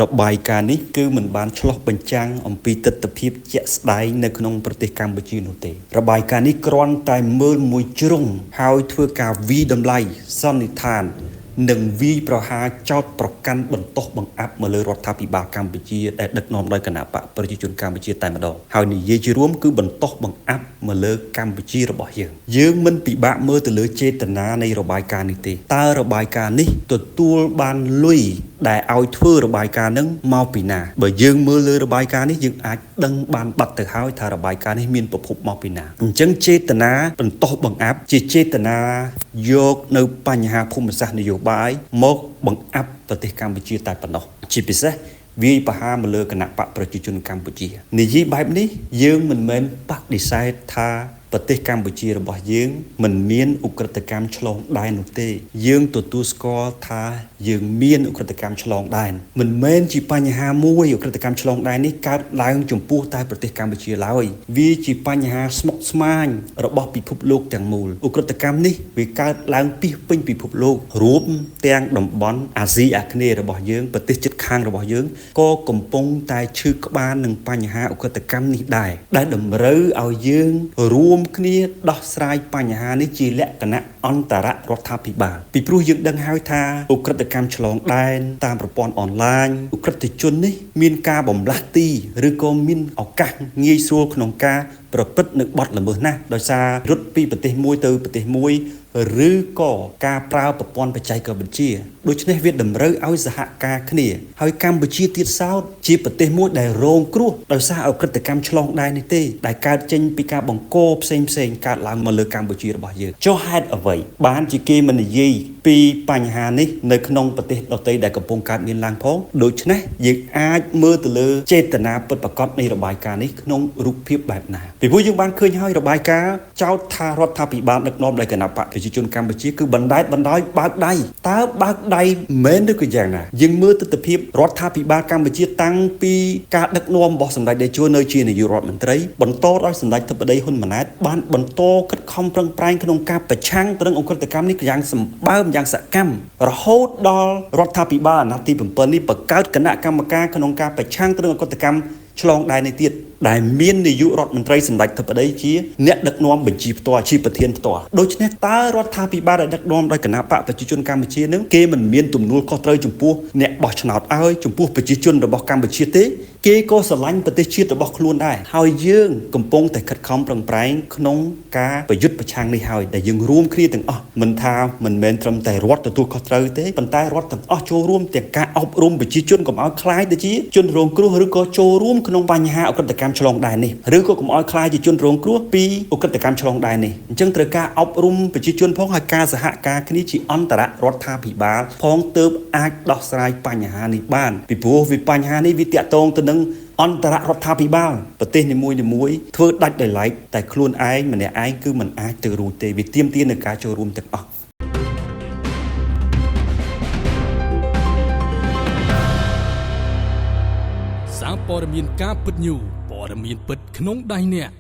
របាយការណ៍នេះគឺមិនបានឆ្លុះបញ្ចាំងអំពីទស្សនវិជ្ជាជាក់ស្ដែងនៅក្នុងប្រទេសកម្ពុជានោះទេរបាយការណ៍នេះគ្រាន់តែមើលមួយជ្រុងហើយធ្វើការវិតម្លៃសន្និដ្ឋាននិងវិប្រហារចោតប្រកាន់បន្តោសបង្អាប់មកលើរដ្ឋាភិបាលកម្ពុជាដែលដឹកនាំដោយគណៈបកប្រជាជនកម្ពុជាតែម្ដងហើយនិយាយជារួមគឺបន្តោសបង្អាប់មកលើកម្ពុជារបស់យើងមិនពិបាកមើលទៅលើចេតនានៃរបាយការណ៍នេះទេតើរបាយការណ៍នេះទទួលបានលុយដែលឲ្យធ្វើរបាយការណ៍នឹងមកពីណាបើយើងមើលលើរបាយការណ៍នេះយើងអាចដឹងបានបាត់ទៅហើយថារបាយការណ៍នេះមានប្រភពមកពីណាអញ្ចឹងចេតនាបន្តោសបង្អាប់ជាចេតនាយកនៅបញ្ហាភូមិសាស្ត្រនយោបាយមកបង្អាប់ប្រទេសកម្ពុជាតែប៉ុណ្ណោះជាពិសេសវាយប្រហារមកលើគណៈបកប្រជាជនកម្ពុជានិយាយបែបនេះយើងមិនមែនបដិសេធថាប្រទេសកម្ពុជារបស់យើងមិនមានឧក្រិដ្ឋកម្មឆ្លងដែននោះទេយើងទទួលស្គាល់ថាយើងមានឧក្រិដ្ឋកម្មឆ្លងដែនមិនមែនជាបញ្ហាមួយឧក្រិដ្ឋកម្មឆ្លងដែននេះកើតឡើងចំពោះតែប្រទេសកម្ពុជាឡើយវាជាបញ្ហាស្មុគស្មាញរបស់ពិភពលោកទាំងមូលឧក្រិដ្ឋកម្មនេះវាកើតឡើងពីពេញពិភពលោករួមទាំងតំបន់អាស៊ីអាគ្នេយ៍របស់យើងប្រទេសជិតខាងរបស់យើងក៏កំពុងតែឈឺក្បាលនឹងបញ្ហាឧក្រិដ្ឋកម្មនេះដែរដែលតម្រូវឲ្យយើងរួមគ្នាដោះស្រាយបញ្ហានេះជាលក្ខណៈអន្តររដ្ឋាភិបាលពីព្រោះយើងដឹងហើយថាឧក្រិដ្ឋកម្មឆ្លងដែនតាមប្រព័ន្ធអនឡាញឧក្រិដ្ឋជននេះមានការបំលាស់ទីឬក៏មានឱកាសងាយស្រួលក្នុងការប្រព្រឹត្តនៅបទល្មើសណាស់ដោយសាររត់ពីប្រទេសមួយទៅប្រទេសមួយឬក៏ការប្រើប្រព័ន្ធបច្ចេកវិទ្យាដូច្នេះវាតម្រូវឲ្យសហការគ្នាហើយកម្ពុជាទៀតសោតជាប្រទេសមួយដែលរងគ្រោះដោយសារឧក្រិដ្ឋកម្មឆ្លងដែននេះទេដែលកើតចេញពីការបង្កផ្សេងកើតឡើងមកលើកម្ពុជារបស់យើងចុះហេតុអ្វីបានជាគេមិននិយាយពីបញ្ហានេះនៅក្នុងប្រទេសដទៃដែលកំពុងកើតមានឡើងផងដូច្នេះយើងអាចមើលទៅលើចេតនាពិតប្រាកដនៃរបាយការណ៍នេះក្នុងរូបភាពបែបណាពីព្រោះយើងបានឃើញហើយរបាយការណ៍ចោទថារដ្ឋាភិបាលដឹកនាំដោយគណៈបកប្រជាជនកម្ពុជាគឺបណ្តែតបណ្ដោយបើកដៃតើបើកដៃមែនឬក៏យ៉ាងណាយើងមើលទស្សនវិជ្ជារដ្ឋាភិបាលកម្ពុជាតាំងពីការដឹកនាំរបស់សម្ដេចតេជោនៅជានាយករដ្ឋមន្ត្រីបន្តដោយសម្ដេចធិបតីហ៊ុនម៉ាណែតបានបន្តខិតខំប្រឹងប្រែងក្នុងការប្រឆាំងទៅនឹងអ ក្រិតកម្មនេះយ៉ាងសម្បើមយ៉ាងសកម្មរហូតដល់រដ្ឋាភិបាលអាណត្តិទី7នេះបង្កើតគណៈកម្មការក្នុងការប្រឆាំងទៅនឹងអ ក្រិតកម្មឆ្លងដែននេះទៀតដែលមាននាយករដ្ឋមន្ត្រីសម្ដេចធិបតីជាអ្នកដឹកនាំបញ្ជីផ្ទាល់ជាប្រធានផ្ទាល់ដូច្នេះតើរដ្ឋាភិបាលដែលដឹកនាំដោយគណៈបកប្រជាជនកម្ពុជានឹងគេមិនមានទំនួលខុសត្រូវចំពោះអ្នកបោះឆ្នោតឲ្យចំពោះប្រជាជនរបស់កម្ពុជាទេគេក៏ស្រឡាញ់ប្រទេសជាតិរបស់ខ្លួនដែរហើយយើងកំពុងតែខិតខំប្រឹងប្រែងក្នុងការប្រយុទ្ធប្រឆាំងនេះហើយដែលយើងរួមគ្នាទាំងអស់មិនថាមិនមែនត្រឹមតែរដ្ឋទទួលខុសត្រូវទេប៉ុន្តែរដ្ឋទាំងអស់ចូលរួមទាំងការអប់រំប្រជាជនកុំឲ្យខ្លាចទៅជាជនរងគ្រោះឬក៏ចូលរួមក្នុងបញ្ហាអក្រិតកម្មឆ្លងដែននេះឬក៏កុំឲ្យខ្លាចជាជនរងគ្រោះពីអក្រិតកម្មឆ្លងដែននេះអញ្ចឹងត្រូវការអប់រំប្រជាជនផងហើយការសហការគ្នាជាអន្តររដ្ឋាភិបាលផងទើបអាចដោះស្រាយបញ្ហានេះបានពីព្រោះវាបញ្ហានេះវាតាក់ទងទៅនឹងអន្តររដ្ឋាភិបាលប្រទេសនីមួយៗធ្វើដាច់ដោយឡែកតែខ្លួនឯងម្នាក់ឯងគឺមិនអាចទៅរួចទេវាទាមទារនឹងការចូលរួមទាំងអស់សារព័ត៌មានការពិតញូព័ត៌មានពិតក្នុងដៃអ្នក